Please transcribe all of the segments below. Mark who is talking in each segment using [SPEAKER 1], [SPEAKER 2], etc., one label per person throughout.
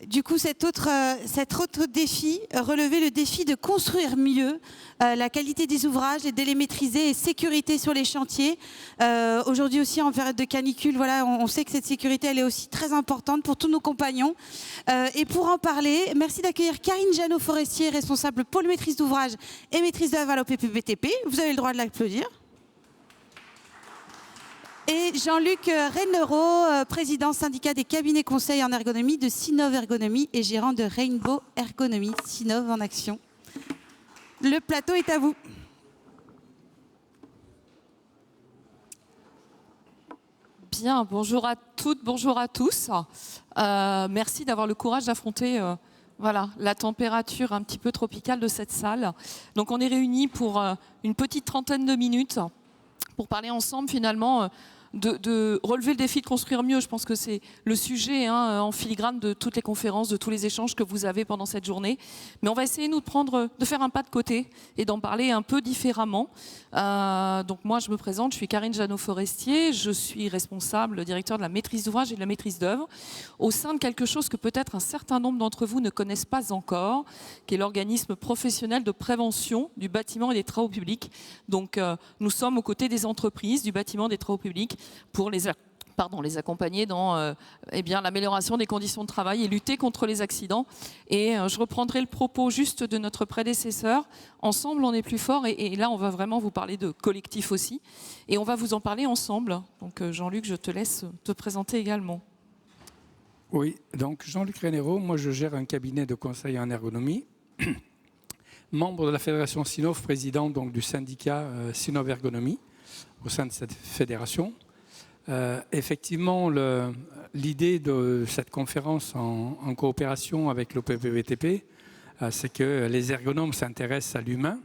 [SPEAKER 1] Du coup, cet autre défi, relever le défi de construire mieux la qualité des ouvrages et de les maîtriser et sécurité sur les chantiers. Aujourd'hui aussi, en période de canicule, voilà, on sait que cette sécurité, elle est aussi très importante pour tous nos compagnons. Et pour en parler, merci d'accueillir Karine Jeannot-Forestier, responsable pôle maîtrise d'ouvrage et maîtrise d'œuvre à l'OPPBTP. Vous avez le droit de l'applaudir. Et Jean-Luc Reynereau, président syndicat des cabinets conseils en ergonomie de Sinov Ergonomie et gérant de Rainbow Ergonomie. Sinov en action. Le plateau est à vous.
[SPEAKER 2] Bien, bonjour à toutes, bonjour à tous. Merci d'avoir le courage d'affronter voilà, la température un petit peu tropicale de cette salle. Donc on est réunis pour une petite trentaine de minutes pour parler ensemble finalement de relever le défi de construire mieux. Je pense que c'est le sujet en filigrane de toutes les conférences, de tous les échanges que vous avez pendant cette journée. Mais on va essayer, nous, de faire un pas de côté et d'en parler un peu différemment. Donc moi, je me présente, je suis Karine Jeannot-Forestier, je suis responsable, directeur de la maîtrise d'ouvrage et de la maîtrise d'œuvre, au sein de quelque chose que peut-être un certain nombre d'entre vous ne connaissent pas encore, qui est l'organisme professionnel de prévention du bâtiment et des travaux publics. Donc nous sommes aux côtés des entreprises, du bâtiment et des travaux publics, pour les accompagner dans l'amélioration des conditions de travail et lutter contre les accidents. Et je reprendrai le propos juste de notre prédécesseur. Ensemble, on est plus fort. Et là, on va vraiment vous parler de collectif aussi. Et on va vous en parler ensemble. Donc Jean-Luc, je te laisse te présenter également.
[SPEAKER 3] Oui, donc Jean-Luc Reynereau, moi je gère un cabinet de conseil en ergonomie. Membre de la fédération Sinov, président donc, du syndicat Sinov Ergonomie au sein de cette fédération. Effectivement, l'idée de cette conférence en coopération avec l'OPPBTP, c'est que les ergonomes s'intéressent à l'humain,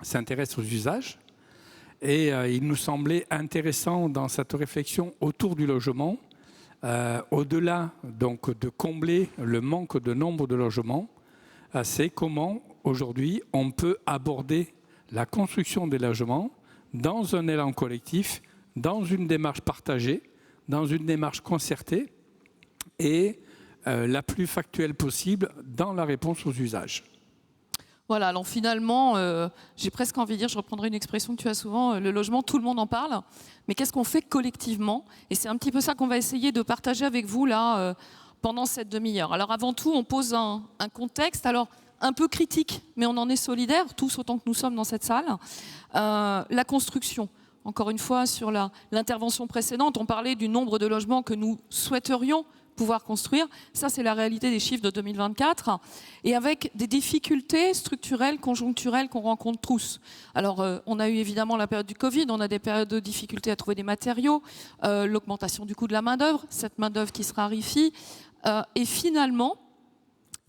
[SPEAKER 3] s'intéressent aux usages. Et il nous semblait intéressant dans cette réflexion autour du logement, au-delà donc, de combler le manque de nombre de logements, c'est comment aujourd'hui on peut aborder la construction des logements dans un élan collectif, dans une démarche partagée, dans une démarche concertée et la plus factuelle possible dans la réponse aux usages.
[SPEAKER 2] Voilà, alors finalement, j'ai presque envie de dire, je reprendrai une expression que tu as souvent, le logement, tout le monde en parle, mais qu'est-ce qu'on fait collectivement? Et c'est un petit peu ça qu'on va essayer de partager avec vous là pendant cette demi-heure. Alors avant tout, on pose un contexte, alors un peu critique, mais on en est solidaires, tous autant que nous sommes dans cette salle. La construction. Encore une fois, sur l'intervention précédente, on parlait du nombre de logements que nous souhaiterions pouvoir construire. Ça, c'est la réalité des chiffres de 2024. Et avec des difficultés structurelles, conjoncturelles qu'on rencontre tous. Alors, on a eu évidemment la période du Covid, on a des périodes de difficultés à trouver des matériaux, l'augmentation du coût de la main-d'œuvre, cette main-d'œuvre qui se raréfie. Et finalement,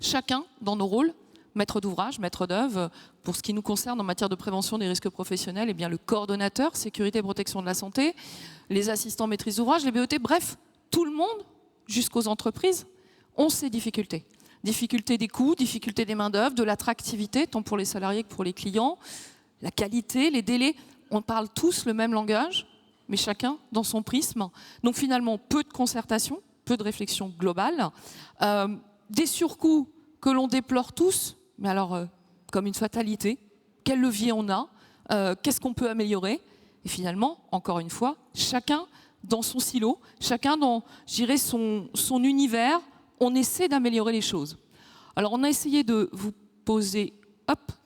[SPEAKER 2] chacun dans nos rôles, maître d'ouvrage, maître d'œuvre, pour ce qui nous concerne en matière de prévention des risques professionnels, eh bien le coordonnateur, sécurité et protection de la santé, les assistants maîtrise d'ouvrage, les BET, bref, tout le monde, jusqu'aux entreprises, ont ces difficultés. Difficultés des coûts, difficultés des main-d'œuvre, de l'attractivité, tant pour les salariés que pour les clients, la qualité, les délais. On parle tous le même langage, mais chacun dans son prisme. Donc finalement, peu de concertation, peu de réflexion globale, des surcoûts que l'on déplore tous, mais alors comme une fatalité, quel levier on a, qu'est-ce qu'on peut améliorer, et finalement, encore une fois, chacun dans son silo, chacun dans, je dirais, son univers, on essaie d'améliorer les choses. Alors on a essayé de vous poser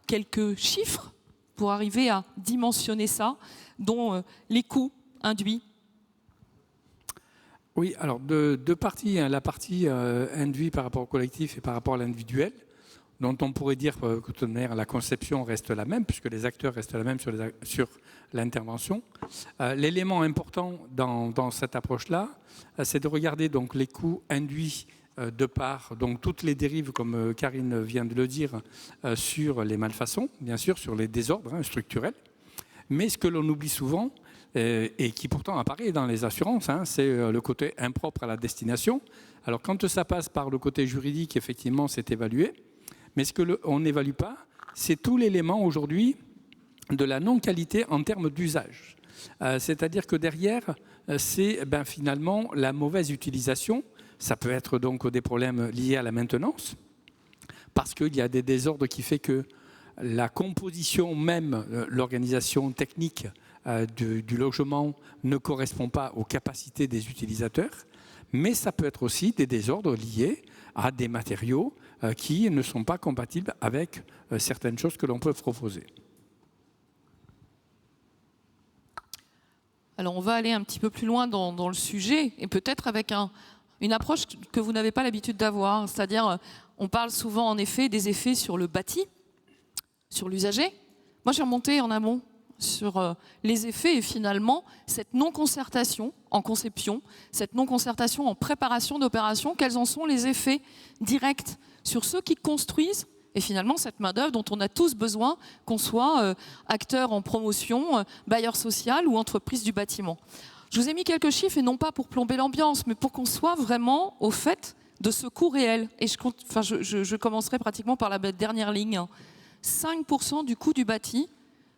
[SPEAKER 2] quelques chiffres pour arriver à dimensionner ça, dont les coûts induits.
[SPEAKER 3] Oui, alors deux parties. Hein, la partie induite par rapport au collectif et par rapport à l'individuel, dont on pourrait dire que la conception reste la même, puisque les acteurs restent la même sur l'intervention. L'élément important dans cette approche-là, c'est de regarder donc, les coûts induits de par donc, toutes les dérives, comme Karine vient de le dire, sur les malfaçons, bien sûr, sur les désordres structurels. Mais ce que l'on oublie souvent, et qui pourtant apparaît dans les assurances, c'est le côté impropre à la destination. Alors quand ça passe par le côté juridique, effectivement, c'est évalué. Mais ce qu'on n'évalue pas, c'est tout l'élément aujourd'hui de la non-qualité en termes d'usage. C'est-à-dire que derrière, c'est finalement la mauvaise utilisation Ça peut être donc des problèmes liés à la maintenance, parce qu'il y a des désordres qui font que la composition même, l'organisation technique du logement ne correspond pas aux capacités des utilisateurs, mais ça peut être aussi des désordres liés à des matériaux qui ne sont pas compatibles avec certaines choses que l'on peut proposer.
[SPEAKER 2] Alors on va aller un petit peu plus loin dans le sujet, et peut-être avec une approche que vous n'avez pas l'habitude d'avoir, c'est-à-dire on parle souvent en effet des effets sur le bâti, sur l'usager. Moi j'ai remonté en amont sur les effets et finalement cette non-concertation en conception, cette non-concertation en préparation d'opération, quels en sont les effets directs sur ceux qui construisent et finalement cette main-d'œuvre dont on a tous besoin, qu'on soit acteur en promotion, bailleur social ou entreprise du bâtiment. Je vous ai mis quelques chiffres et non pas pour plomber l'ambiance, mais pour qu'on soit vraiment au fait de ce coût réel. Et je commencerai pratiquement par la dernière ligne. 5% du coût du bâti,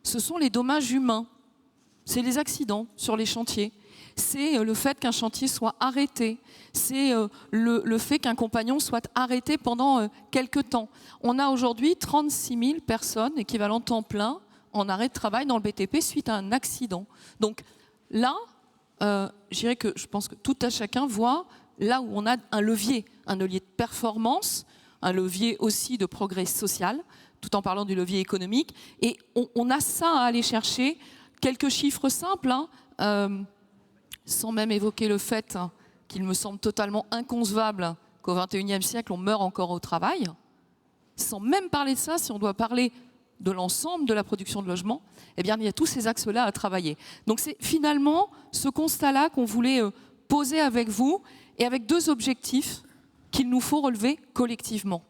[SPEAKER 2] ce sont les dommages humains. C'est les accidents sur les chantiers. C'est le fait qu'un chantier soit arrêté. C'est le fait qu'un compagnon soit arrêté pendant quelques temps. On a aujourd'hui 36 000 personnes équivalent temps plein en arrêt de travail dans le BTP suite à un accident. Donc là, je dirais que je pense que tout à chacun voit là où on a un levier de performance, un levier aussi de progrès social, tout en parlant du levier économique. Et on a ça à aller chercher. Quelques chiffres simples, sans même évoquer le fait qu'il me semble totalement inconcevable qu'au XXIe siècle, on meurt encore au travail. Sans même parler de ça, si on doit parler de l'ensemble de la production de logements, eh bien, il y a tous ces axes-là à travailler. Donc c'est finalement ce constat-là qu'on voulait poser avec vous et avec deux objectifs qu'il nous faut relever collectivement.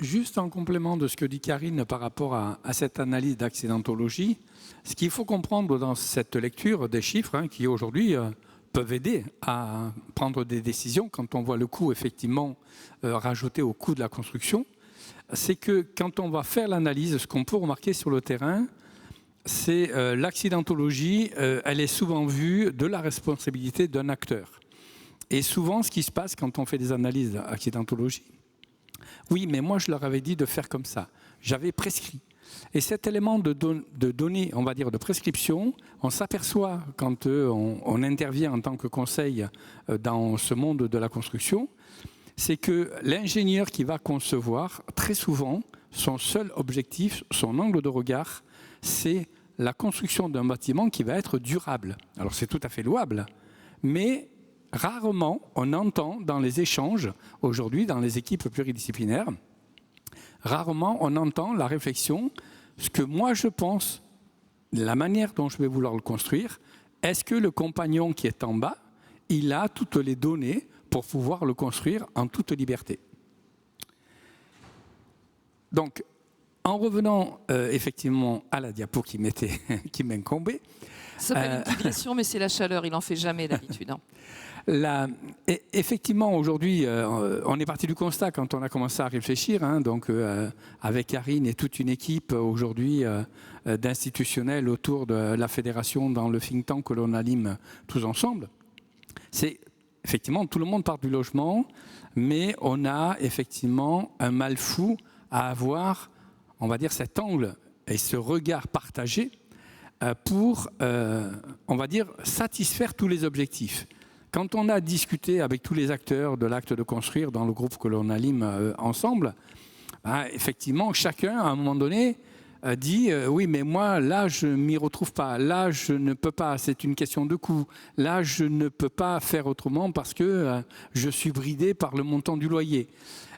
[SPEAKER 3] Juste en complément de ce que dit Karine par rapport à cette analyse d'accidentologie, ce qu'il faut comprendre dans cette lecture des chiffres qui aujourd'hui peuvent aider à prendre des décisions quand on voit le coût effectivement rajouté au coût de la construction, c'est que quand on va faire l'analyse, ce qu'on peut remarquer sur le terrain, c'est l'accidentologie, elle est souvent vue de la responsabilité d'un acteur. Et souvent, ce qui se passe quand on fait des analyses d'accidentologie, oui, mais moi je leur avais dit de faire comme ça, j'avais prescrit. Et cet élément de données, on va dire de prescription, on s'aperçoit quand on intervient en tant que conseil dans ce monde de la construction, c'est que l'ingénieur qui va concevoir, très souvent, son seul objectif, son angle de regard, c'est la construction d'un bâtiment qui va être durable. Alors c'est tout à fait louable, mais rarement on entend dans les échanges, aujourd'hui dans les équipes pluridisciplinaires, rarement on entend la réflexion, ce que moi je pense, la manière dont je vais vouloir le construire, est-ce que le compagnon qui est en bas, il a toutes les données pour pouvoir le construire en toute liberté. Donc, en revenant effectivement à la diapo qui m'incombait.
[SPEAKER 2] Ça s'appelle une digression, mais c'est la chaleur, il n'en fait jamais d'habitude.
[SPEAKER 3] Effectivement, aujourd'hui, on est parti du constat quand on a commencé à réfléchir, donc avec Karine et toute une équipe aujourd'hui d'institutionnels autour de la fédération dans le think tank que l'on anime tous ensemble. C'est effectivement, tout le monde parle du logement, mais on a effectivement un mal fou à avoir, on va dire, cet angle et ce regard partagé pour, on va dire, satisfaire tous les objectifs. Quand on a discuté avec tous les acteurs de l'acte de construire dans le groupe que l'on anime ensemble, effectivement, chacun, à un moment donné, dit oui, mais moi, là, je ne m'y retrouve pas. Là, je ne peux pas. C'est une question de coût. Là, je ne peux pas faire autrement parce que je suis bridé par le montant du loyer.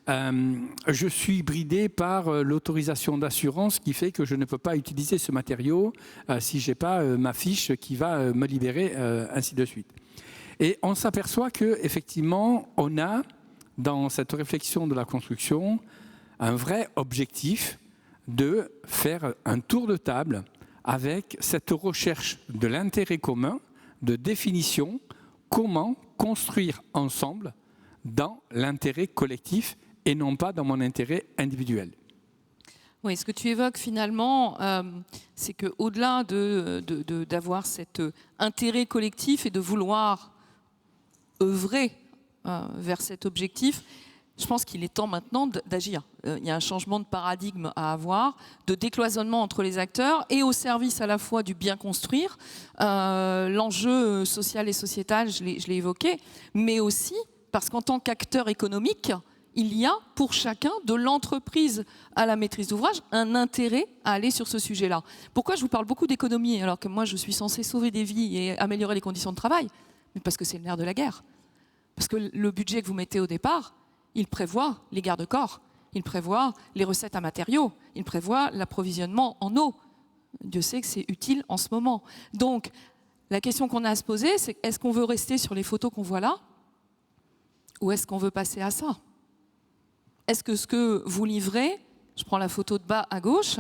[SPEAKER 3] Je suis bridé par l'autorisation d'assurance qui fait que je ne peux pas utiliser ce matériau si je n'ai pas ma fiche qui va me libérer, ainsi de suite. Et on s'aperçoit qu'effectivement, on a, dans cette réflexion de la construction, un vrai objectif de faire un tour de table avec cette recherche de l'intérêt commun, de définition, comment construire ensemble dans l'intérêt collectif et non pas dans mon intérêt individuel.
[SPEAKER 2] Oui, ce que tu évoques finalement, c'est qu'au-delà d'avoir cet intérêt collectif et de vouloir œuvrer vers cet objectif. Je pense qu'il est temps maintenant d'agir. Il y a un changement de paradigme à avoir, de décloisonnement entre les acteurs et au service à la fois du bien construire, l'enjeu social et sociétal, je l'ai évoqué, mais aussi parce qu'en tant qu'acteur économique, il y a pour chacun, de l'entreprise à la maîtrise d'ouvrage, un intérêt à aller sur ce sujet-là. Pourquoi je vous parle beaucoup d'économie alors que moi je suis censée sauver des vies et améliorer les conditions de travail? Mais parce que c'est le nerf de la guerre. Parce que le budget que vous mettez au départ, il prévoit les garde-corps, il prévoit les recettes à matériaux, il prévoit l'approvisionnement en eau. Dieu sait que c'est utile en ce moment. Donc, la question qu'on a à se poser, c'est est-ce qu'on veut rester sur les photos qu'on voit là ou est-ce qu'on veut passer à ça? Est-ce que ce que vous livrez, je prends la photo de bas à gauche,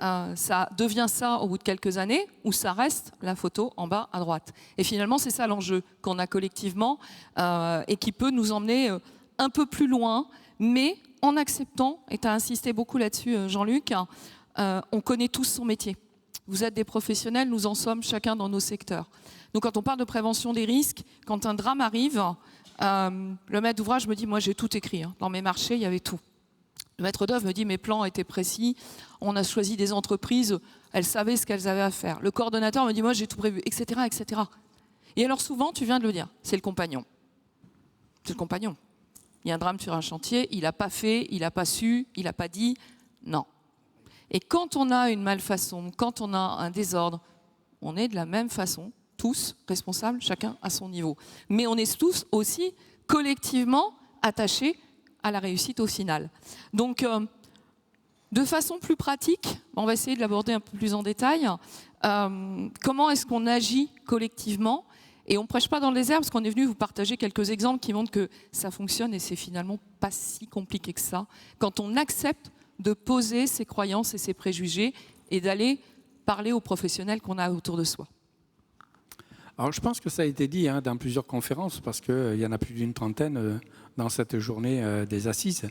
[SPEAKER 2] ça devient ça au bout de quelques années ou ça reste la photo en bas à droite? Et finalement, c'est ça l'enjeu qu'on a collectivement et qui peut nous emmener un peu plus loin, mais en acceptant, et tu as insisté beaucoup là-dessus Jean-Luc, on connaît tous son métier. Vous êtes des professionnels, nous en sommes chacun dans nos secteurs. Donc quand on parle de prévention des risques, quand un drame arrive, le maître d'ouvrage me dit, moi j'ai tout écrit, hein. Dans mes marchés il y avait tout. Le maître d'œuvre me dit, mes plans étaient précis, on a choisi des entreprises, elles savaient ce qu'elles avaient à faire. Le coordonnateur me dit, moi j'ai tout prévu, etc., etc. Et alors souvent, tu viens de le dire, c'est le compagnon. C'est le compagnon. Il y a un drame sur un chantier, il n'a pas fait, il n'a pas su, il n'a pas dit, non. Et quand on a une malfaçon, quand on a un désordre, on est de la même façon, tous responsables, chacun à son niveau. Mais on est tous aussi collectivement attachés à la réussite au final. Donc, de façon plus pratique, on va essayer de l'aborder un peu plus en détail, comment est-ce qu'on agit collectivement? Et on ne prêche pas dans le désert parce qu'on est venu vous partager quelques exemples qui montrent que ça fonctionne et c'est finalement pas si compliqué que ça. Quand on accepte de poser ses croyances et ses préjugés et d'aller parler aux professionnels qu'on a autour de soi.
[SPEAKER 3] Alors je pense que ça a été dit dans plusieurs conférences parce qu'il y en a plus d'une trentaine dans cette journée des assises.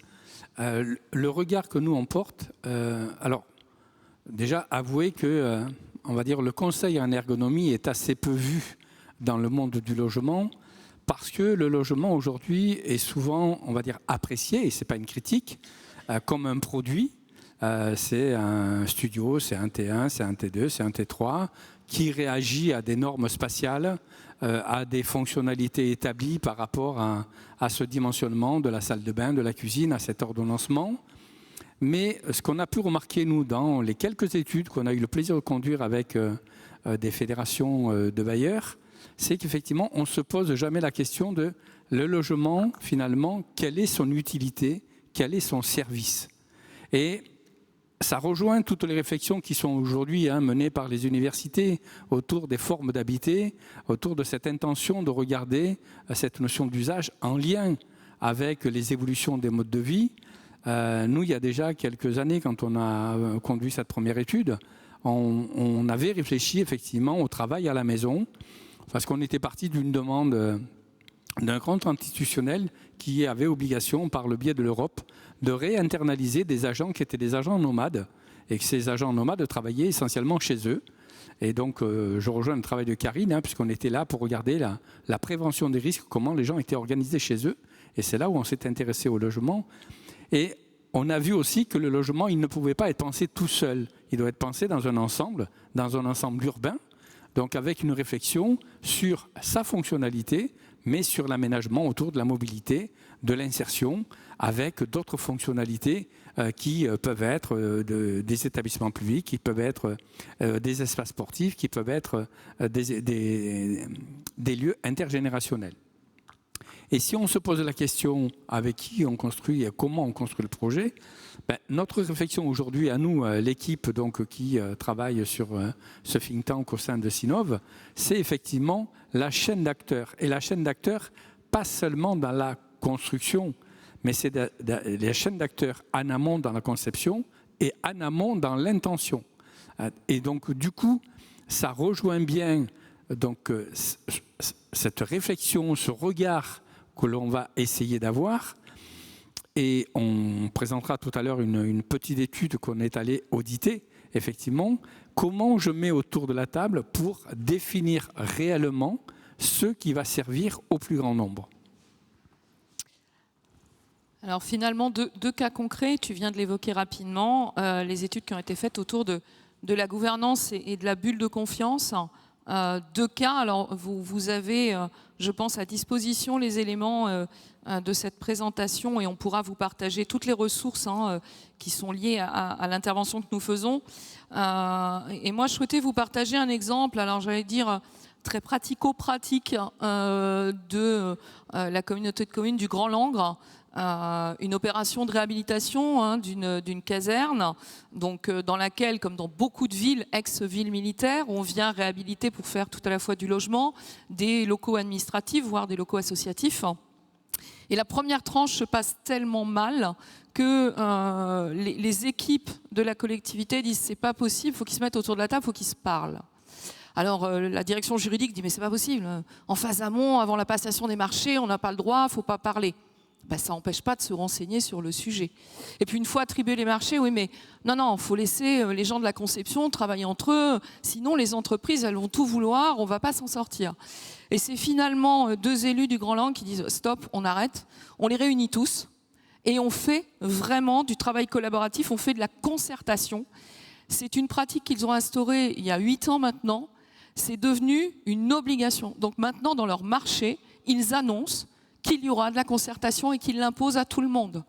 [SPEAKER 3] Le regard que nous on porte, alors déjà avouer que on va dire le conseil en ergonomie est assez peu vu dans le monde du logement, parce que le logement aujourd'hui est souvent, on va dire, apprécié, et ce n'est pas une critique, comme un produit. C'est un studio, c'est un T1, c'est un T2, c'est un T3, qui réagit à des normes spatiales, à des fonctionnalités établies par rapport à ce dimensionnement de la salle de bain, de la cuisine, à cet ordonnancement. Mais ce qu'on a pu remarquer, nous, dans les quelques études qu'on a eu le plaisir de conduire avec des fédérations de bailleurs, c'est qu'effectivement, on ne se pose jamais la question de le logement, finalement, quelle est son utilité, quel est son service. Et ça rejoint toutes les réflexions qui sont aujourd'hui menées par les universités autour des formes d'habiter, autour de cette intention de regarder cette notion d'usage en lien avec les évolutions des modes de vie. Nous, il y a déjà quelques années, quand on a conduit cette première étude, on avait réfléchi effectivement au travail à la maison, parce qu'on était parti d'une demande d'un grand institutionnel qui avait obligation, par le biais de l'Europe, de réinternaliser des agents qui étaient des agents nomades, et que ces agents nomades travaillaient essentiellement chez eux. Et donc, je rejoins le travail de Karine, puisqu'on était là pour regarder la prévention des risques, comment les gens étaient organisés chez eux. Et c'est là où on s'est intéressé au logement. Et on a vu aussi que le logement, il ne pouvait pas être pensé tout seul. Il doit être pensé dans un ensemble urbain, donc avec une réflexion sur sa fonctionnalité, mais sur l'aménagement autour de la mobilité, de l'insertion, avec d'autres fonctionnalités qui peuvent être des établissements publics, qui peuvent être des espaces sportifs, qui peuvent être des lieux intergénérationnels. Et si on se pose la question avec qui on construit et comment on construit le projet, notre réflexion aujourd'hui à nous, l'équipe donc, qui travaille sur ce think tank au sein de Sinov, c'est effectivement la chaîne d'acteurs. Et la chaîne d'acteurs, pas seulement dans la construction, mais c'est la chaîne d'acteurs en amont dans la conception et en amont dans l'intention. Et donc du coup, ça rejoint bien donc, cette réflexion, ce regard que l'on va essayer d'avoir. Et on présentera tout à l'heure une petite étude qu'on est allé auditer, effectivement, comment je mets autour de la table pour définir réellement ce qui va servir au plus grand nombre.
[SPEAKER 2] Alors finalement, deux cas concrets, tu viens de l'évoquer rapidement, les études qui ont été faites autour de la gouvernance et de la bulle de confiance. Deux cas, alors vous avez, je pense, à disposition les éléments de cette présentation et on pourra vous partager toutes les ressources qui sont liées à l'intervention que nous faisons. Et moi, je souhaitais vous partager un exemple, alors j'allais dire très pratico-pratique de la communauté de communes du Grand Langres. Une opération de réhabilitation d'une caserne, donc, dans laquelle, comme dans beaucoup de villes, ex-villes militaires, on vient réhabiliter pour faire tout à la fois du logement, des locaux administratifs, voire des locaux associatifs. Et la première tranche se passe tellement mal que les équipes de la collectivité disent c'est pas possible, il faut qu'ils se mettent autour de la table, il faut qu'ils se parlent. Alors la direction juridique dit mais c'est pas possible, en phase amont, avant la passation des marchés, on n'a pas le droit, il ne faut pas parler. Ben, ça n'empêche pas de se renseigner sur le sujet. Et puis une fois attribués les marchés, oui mais non, il faut laisser les gens de la conception travailler entre eux, sinon les entreprises elles vont tout vouloir, on ne va pas s'en sortir. Et c'est finalement deux élus du Grand Langres qui disent stop, on arrête, on les réunit tous et on fait vraiment du travail collaboratif, on fait de la concertation. C'est une pratique qu'ils ont instaurée il y a 8 ans maintenant, c'est devenu une obligation. Donc maintenant dans leur marché, ils annoncent qu'il y aura de la concertation et qu'ils l'imposent à tout le monde.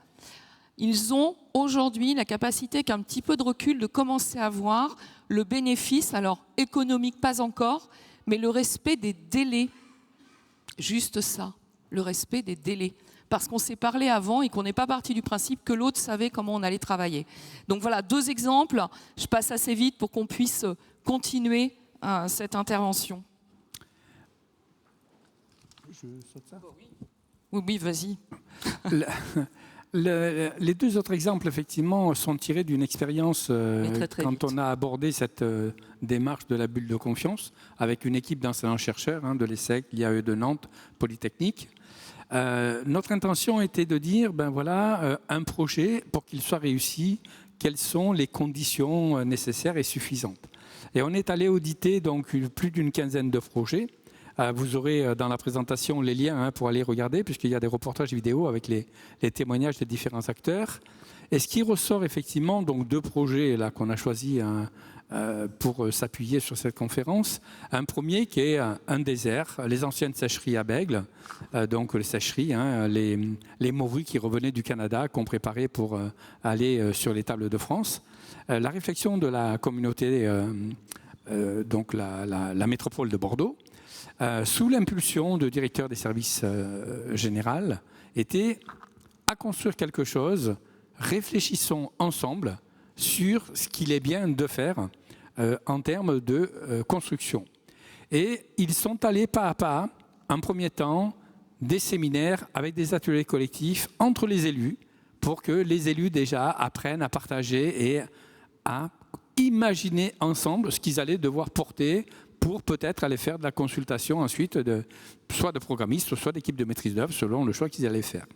[SPEAKER 2] Ils ont aujourd'hui la capacité, qu'un petit peu de recul, de commencer à voir le bénéfice, alors économique pas encore, mais le respect des délais. Juste ça, le respect des délais. Parce qu'on s'est parlé avant et qu'on n'est pas parti du principe que l'autre savait comment on allait travailler. Donc voilà, 2 exemples. Je passe assez vite pour qu'on puisse continuer cette intervention.
[SPEAKER 3] Je saute ça ?
[SPEAKER 2] Oui, vas-y.
[SPEAKER 3] Les 2 autres exemples, effectivement, sont tirés d'une expérience quand on a abordé cette démarche de la bulle de confiance avec une équipe d'enseignants-chercheurs de l'ESSEC, l'IAE de Nantes, Polytechnique. Notre intention était de dire, un projet, pour qu'il soit réussi, quelles sont les conditions nécessaires et suffisantes. Et on est allé auditer donc plus d'une quinzaine de projets. Vous aurez dans la présentation les liens pour aller regarder, puisqu'il y a des reportages vidéo avec les témoignages des différents acteurs. Et ce qui ressort effectivement, donc 2 projets là qu'on a choisis pour s'appuyer sur cette conférence. Un premier qui est un désert, les anciennes sécheries à Bègle, donc les sécheries, les morues qui revenaient du Canada, qu'on préparait pour aller sur les tables de France. La réflexion de la communauté, donc la métropole de Bordeaux, sous l'impulsion du directeur des services généraux, était à construire quelque chose. Réfléchissons ensemble sur ce qu'il est bien de faire en termes de construction. Et ils sont allés pas à pas, en premier temps, des séminaires avec des ateliers collectifs entre les élus, pour que les élus déjà apprennent à partager et à imaginer ensemble ce qu'ils allaient devoir porter pour peut-être aller faire de la consultation ensuite, soit de programmistes, soit d'équipes de maîtrise d'œuvre, selon le choix qu'ils allaient faire.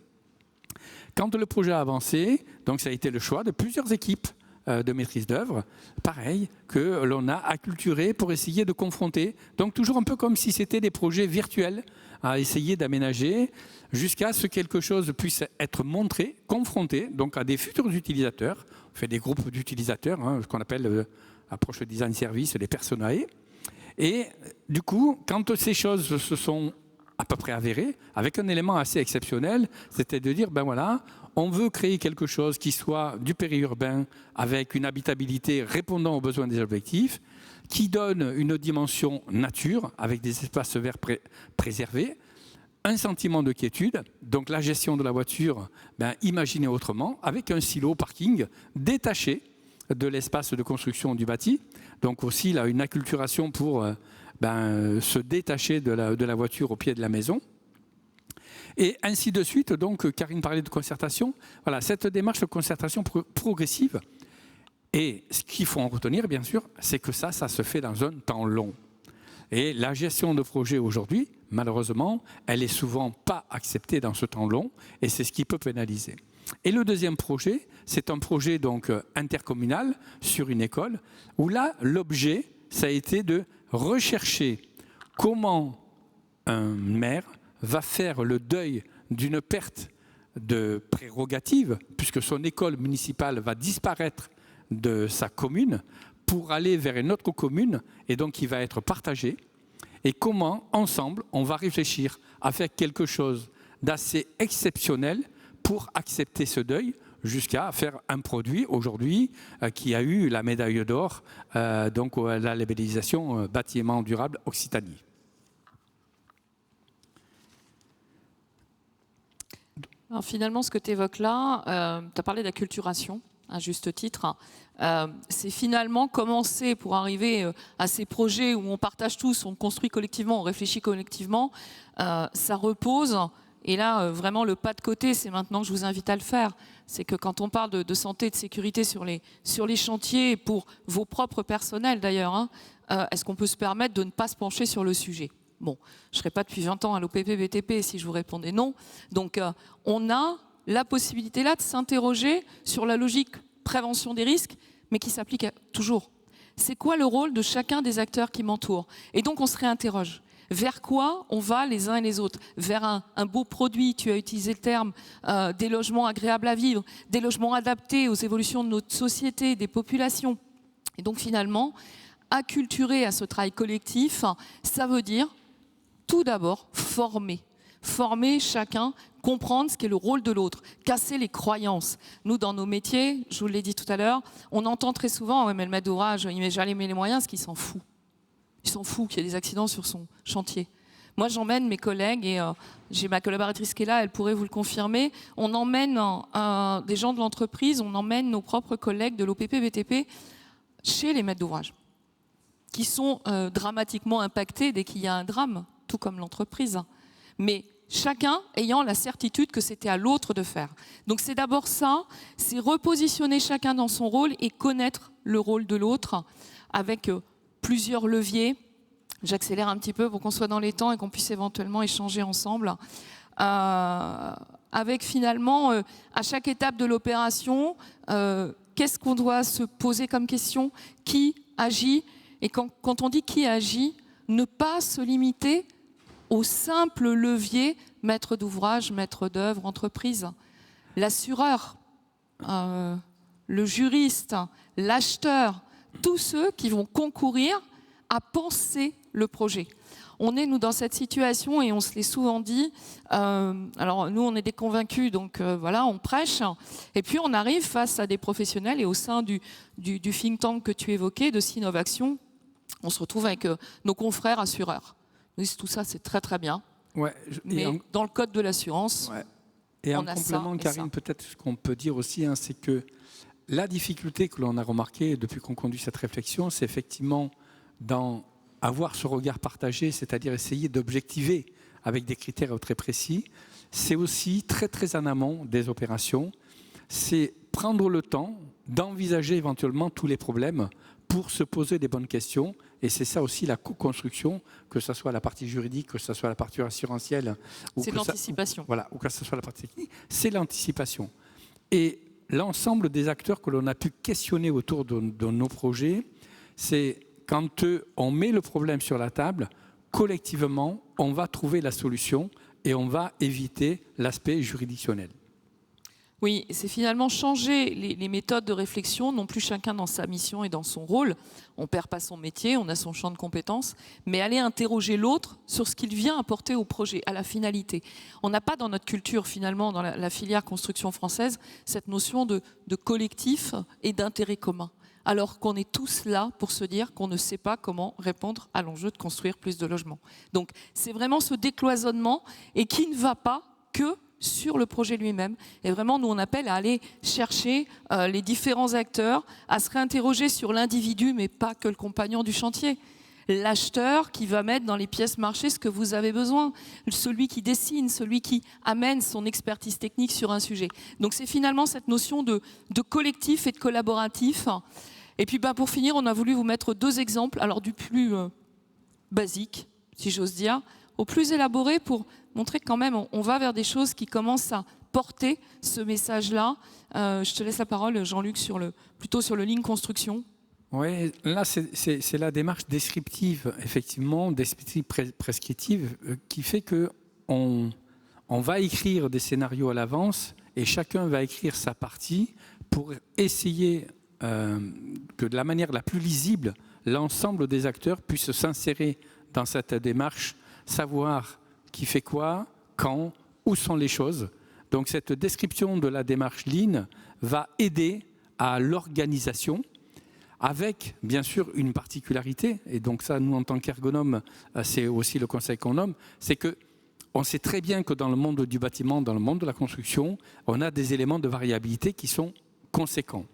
[SPEAKER 3] Quand le projet a avancé, donc ça a été le choix de plusieurs équipes de maîtrise d'œuvre, pareil, que l'on a acculturé pour essayer de confronter. Donc toujours un peu comme si c'était des projets virtuels à essayer d'aménager jusqu'à ce que quelque chose puisse être montré, confronté, donc à des futurs utilisateurs. On fait des groupes d'utilisateurs, ce qu'on appelle approche design service, les personae. Et du coup, quand ces choses se sont à peu près avérées, avec un élément assez exceptionnel, c'était de dire, on veut créer quelque chose qui soit du périurbain, avec une habitabilité répondant aux besoins des objectifs, qui donne une dimension nature, avec des espaces verts préservés, un sentiment de quiétude, donc la gestion de la voiture, imaginée autrement, avec un silo parking détaché de l'espace de construction du bâti. Donc aussi là, une acculturation pour se détacher de la voiture au pied de la maison. Et ainsi de suite, donc Karine parlait de concertation. Voilà, cette démarche de concertation progressive. Et ce qu'il faut en retenir, bien sûr, c'est que ça se fait dans un temps long. Et la gestion de projet aujourd'hui, malheureusement, elle est souvent pas acceptée dans ce temps long, et c'est ce qui peut pénaliser. Et le deuxième projet, c'est un projet donc intercommunal sur une école, où là, l'objet, ça a été de rechercher comment un maire va faire le deuil d'une perte de prérogatives, puisque son école municipale va disparaître de sa commune pour aller vers une autre commune, et donc il va être partagé. Et comment, ensemble, on va réfléchir à faire quelque chose d'assez exceptionnel pour accepter ce deuil, jusqu'à faire un produit aujourd'hui qui a eu la médaille d'or, donc la labellisation bâtiment durable Occitanie.
[SPEAKER 2] Alors finalement, ce que tu évoques là, tu as parlé d'acculturation, à juste titre. C'est finalement commencer pour arriver à ces projets où on partage tous, on construit collectivement, on réfléchit collectivement. Ça repose, et là, vraiment, le pas de côté, c'est maintenant que je vous invite à le faire. C'est que quand on parle de santé et de sécurité sur les chantiers, pour vos propres personnels d'ailleurs, hein, est-ce qu'on peut se permettre de ne pas se pencher sur le sujet ? Bon, je ne serais pas depuis 20 ans à l'OPP-BTP si je vous répondais non. Donc, on a la possibilité là de s'interroger sur la logique prévention des risques, mais qui s'applique toujours. C'est quoi le rôle de chacun des acteurs qui m'entourent ? Et donc, on se réinterroge. Vers quoi on va les uns et les autres ? Vers un beau produit, tu as utilisé le terme, des logements agréables à vivre, des logements adaptés aux évolutions de notre société, des populations. Et donc finalement, acculturer à ce travail collectif, ça veut dire tout d'abord former. Former chacun, comprendre ce qu'est le rôle de l'autre, casser les croyances. Nous, dans nos métiers, je vous l'ai dit tout à l'heure, on entend très souvent, ouais, mais le maître d'ouvrage, il met jamais les moyens, parce qu'il s'en fout. Il s'en fout qu'il y ait des accidents sur son chantier. Moi, j'emmène mes collègues, et j'ai ma collaboratrice qui est là, elle pourrait vous le confirmer. On emmène des gens de l'entreprise, on emmène nos propres collègues de l'OPP-BTP chez les maîtres d'ouvrage, qui sont dramatiquement impactés dès qu'il y a un drame, tout comme l'entreprise. Mais chacun ayant la certitude que c'était à l'autre de faire. Donc c'est d'abord ça, c'est repositionner chacun dans son rôle et connaître le rôle de l'autre avec plusieurs leviers. J'accélère un petit peu pour qu'on soit dans les temps et qu'on puisse éventuellement échanger ensemble. Avec finalement, à chaque étape de l'opération, qu'est-ce qu'on doit se poser comme question ? Qui agit ? Et quand on dit qui agit, ne pas se limiter au simple levier maître d'ouvrage, maître d'œuvre, entreprise. L'assureur, le juriste, l'acheteur, tous ceux qui vont concourir à penser le projet. On est, nous, dans cette situation, et on se l'est souvent dit, alors nous, on est des convaincus, donc voilà, on prêche, et puis on arrive face à des professionnels, et au sein du think tank que tu évoquais, de Sinovaction, on se retrouve avec nos confrères assureurs. Nous disons, tout ça, c'est très très bien,
[SPEAKER 3] ouais,
[SPEAKER 2] mais dans le code de l'assurance,
[SPEAKER 3] ouais. Et
[SPEAKER 2] on
[SPEAKER 3] en
[SPEAKER 2] a
[SPEAKER 3] complément,
[SPEAKER 2] ça,
[SPEAKER 3] Karine, peut-être ce qu'on peut dire aussi, hein, c'est que la difficulté que l'on a remarquée depuis qu'on conduit cette réflexion, c'est effectivement avoir ce regard partagé, c'est-à-dire essayer d'objectiver avec des critères très précis. C'est aussi très très en amont des opérations, c'est prendre le temps d'envisager éventuellement tous les problèmes pour se poser des bonnes questions. Et c'est ça aussi la co-construction, que ce soit la partie juridique, que ce soit la partie assurantielle.
[SPEAKER 2] C'est l'anticipation.
[SPEAKER 3] Voilà, ou que ce soit la partie technique, c'est l'anticipation. Et l'ensemble des acteurs que l'on a pu questionner autour de nos projets, c'est quand on met le problème sur la table, collectivement, on va trouver la solution et on va éviter l'aspect juridictionnel.
[SPEAKER 2] Oui, c'est finalement changer les méthodes de réflexion, non plus chacun dans sa mission et dans son rôle. On ne perd pas son métier, on a son champ de compétences, mais aller interroger l'autre sur ce qu'il vient apporter au projet, à la finalité. On n'a pas dans notre culture, finalement, dans la filière construction française, cette notion de collectif et d'intérêt commun, alors qu'on est tous là pour se dire qu'on ne sait pas comment répondre à l'enjeu de construire plus de logements. Donc c'est vraiment ce décloisonnement, et qui ne va pas que sur le projet lui-même. Et vraiment, nous, on appelle à aller chercher les différents acteurs, à se réinterroger sur l'individu, mais pas que le compagnon du chantier. L'acheteur qui va mettre dans les pièces marché ce que vous avez besoin, celui qui dessine, celui qui amène son expertise technique sur un sujet. Donc c'est finalement cette notion de collectif et de collaboratif. Et puis pour finir, on a voulu vous mettre deux exemples, alors du plus basique, si j'ose dire, au plus élaboré, pour montrer que quand même on va vers des choses qui commencent à porter ce message-là. Je te laisse la parole, Jean-Luc, plutôt sur le Lean Construction.
[SPEAKER 3] Oui, là c'est la démarche descriptive, effectivement, descriptive prescriptive, qui fait qu'on On va écrire des scénarios à l'avance et chacun va écrire sa partie pour essayer que de la manière la plus lisible, l'ensemble des acteurs puissent s'insérer dans cette démarche, savoir qui fait quoi, quand, où sont les choses. Donc cette description de la démarche Lean va aider à l'organisation avec bien sûr une particularité, et donc ça nous en tant qu'ergonomes, c'est aussi le conseil qu'on nomme, c'est que on sait très bien que dans le monde du bâtiment, dans le monde de la construction, on a des éléments de variabilité qui sont conséquents.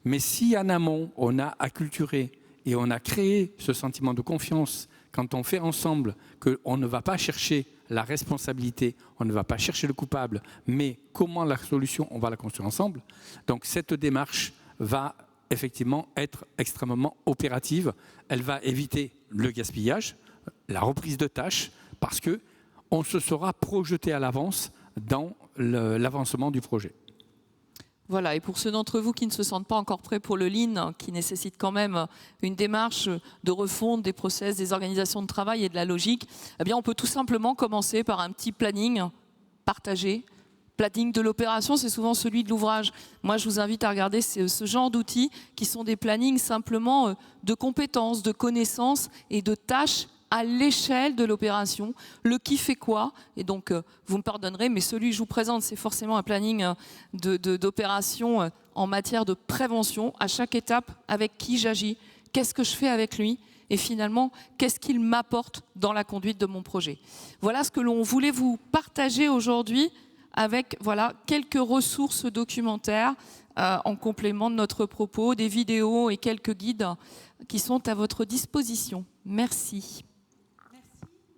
[SPEAKER 3] Mais si en amont, on a acculturé et on a créé ce sentiment de confiance quand on fait ensemble qu'on ne va pas chercher la responsabilité, on ne va pas chercher le coupable, mais comment la solution, on va la construire ensemble. Donc cette démarche va effectivement être extrêmement opérative. Elle va éviter le gaspillage, la reprise de tâches, parce qu'on se sera projeté à l'avance dans l'avancement du projet.
[SPEAKER 2] Voilà, et pour ceux d'entre vous qui ne se sentent pas encore prêts pour le Lean, qui nécessite quand même une démarche de refonte des process, des organisations de travail et de la logique, eh bien on peut tout simplement commencer par un petit planning partagé. Planning de l'opération, c'est souvent celui de l'ouvrage. Moi, je vous invite à regarder ce genre d'outils qui sont des plannings simplement de compétences, de connaissances et de tâches à l'échelle de l'opération, le qui fait quoi. Et donc, vous me pardonnerez, mais celui que je vous présente, c'est forcément un planning d'opération en matière de prévention, à chaque étape, avec qui j'agis, qu'est-ce que je fais avec lui, et finalement, qu'est-ce qu'il m'apporte dans la conduite de mon projet. Voilà ce que l'on voulait vous partager aujourd'hui, avec quelques ressources documentaires en complément de notre propos, des vidéos et quelques guides qui sont à votre disposition. Merci.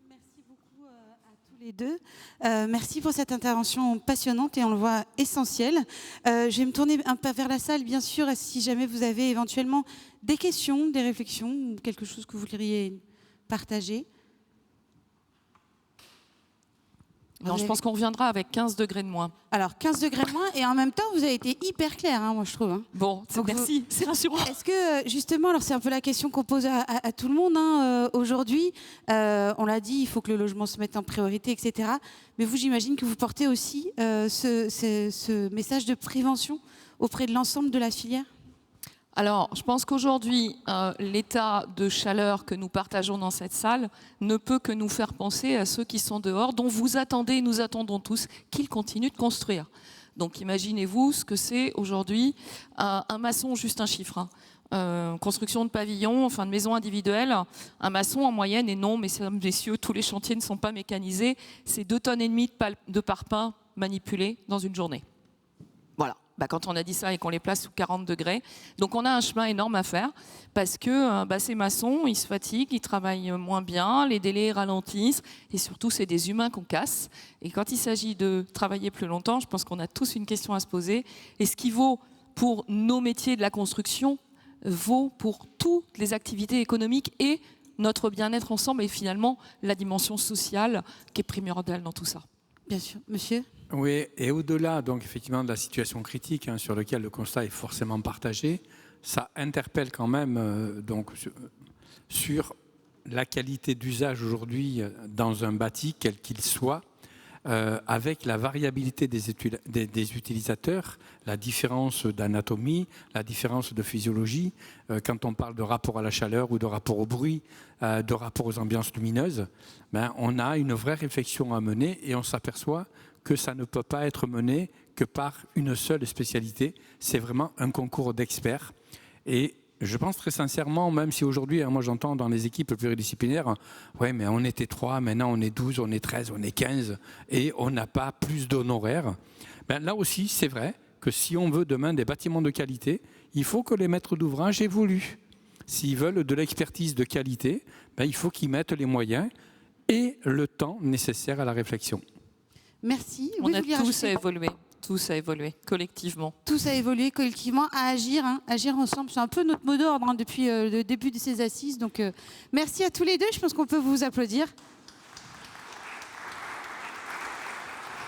[SPEAKER 1] Merci beaucoup à tous les deux. Merci pour cette intervention passionnante et on le voit essentielle. Je vais me tourner un peu vers la salle, bien sûr, si jamais vous avez éventuellement des questions, des réflexions ou quelque chose que vous voudriez partager.
[SPEAKER 2] Non, je pense qu'on reviendra avec 15 degrés de moins.
[SPEAKER 1] Alors, 15 degrés de moins, et en même temps, vous avez été hyper clair, moi, je trouve.
[SPEAKER 2] Bon, merci, c'est rassurant.
[SPEAKER 1] Est-ce que, justement, alors c'est un peu la question qu'on pose à tout le monde aujourd'hui, on l'a dit, il faut que le logement se mette en priorité, etc. Mais vous, j'imagine que vous portez aussi ce message de prévention auprès de l'ensemble de la filière ?
[SPEAKER 2] Alors, je pense qu'aujourd'hui, l'état de chaleur que nous partageons dans cette salle ne peut que nous faire penser à ceux qui sont dehors, dont vous attendez et nous attendons tous qu'ils continuent de construire. Donc, imaginez-vous ce que c'est aujourd'hui un maçon, juste un chiffre. Construction de pavillons, enfin de maisons individuelles. Un maçon en moyenne, et non, mesdames, messieurs, tous les chantiers ne sont pas mécanisés, c'est 2,5 tonnes de parpaing manipulés dans une journée. Voilà. Quand on a dit ça et qu'on les place sous 40 degrés. Donc on a un chemin énorme à faire parce que ces maçons, ils se fatiguent, ils travaillent moins bien, les délais ralentissent et surtout c'est des humains qu'on casse. Et quand il s'agit de travailler plus longtemps, je pense qu'on a tous une question à se poser. Et ce qui vaut pour nos métiers de la construction vaut pour toutes les activités économiques et notre bien-être ensemble et finalement la dimension sociale qui est primordiale dans tout ça.
[SPEAKER 1] Bien sûr. Monsieur ?
[SPEAKER 3] Oui, et au-delà donc effectivement de la situation critique sur laquelle le constat est forcément partagé, ça interpelle quand même sur la qualité d'usage aujourd'hui dans un bâti, quel qu'il soit, avec la variabilité des utilisateurs, la différence d'anatomie, la différence de physiologie, quand on parle de rapport à la chaleur ou de rapport au bruit, de rapport aux ambiances lumineuses, on a une vraie réflexion à mener et on s'aperçoit que ça ne peut pas être mené que par une seule spécialité. C'est vraiment un concours d'experts. Et je pense très sincèrement, même si aujourd'hui, moi j'entends dans les équipes pluridisciplinaires, ouais, mais on était 3, maintenant on est 12, on est 13, on est 15, et on n'a pas plus d'honoraires. Là aussi, c'est vrai que si on veut demain des bâtiments de qualité, il faut que les maîtres d'ouvrage évoluent. S'ils veulent de l'expertise de qualité, il faut qu'ils mettent les moyens et le temps nécessaire à la réflexion.
[SPEAKER 1] Merci.
[SPEAKER 2] On a tous à évoluer collectivement.
[SPEAKER 1] Tous à évoluer collectivement, à agir, agir ensemble. C'est un peu notre mot d'ordre depuis le début de ces assises. Donc, merci à tous les deux. Je pense qu'on peut vous applaudir.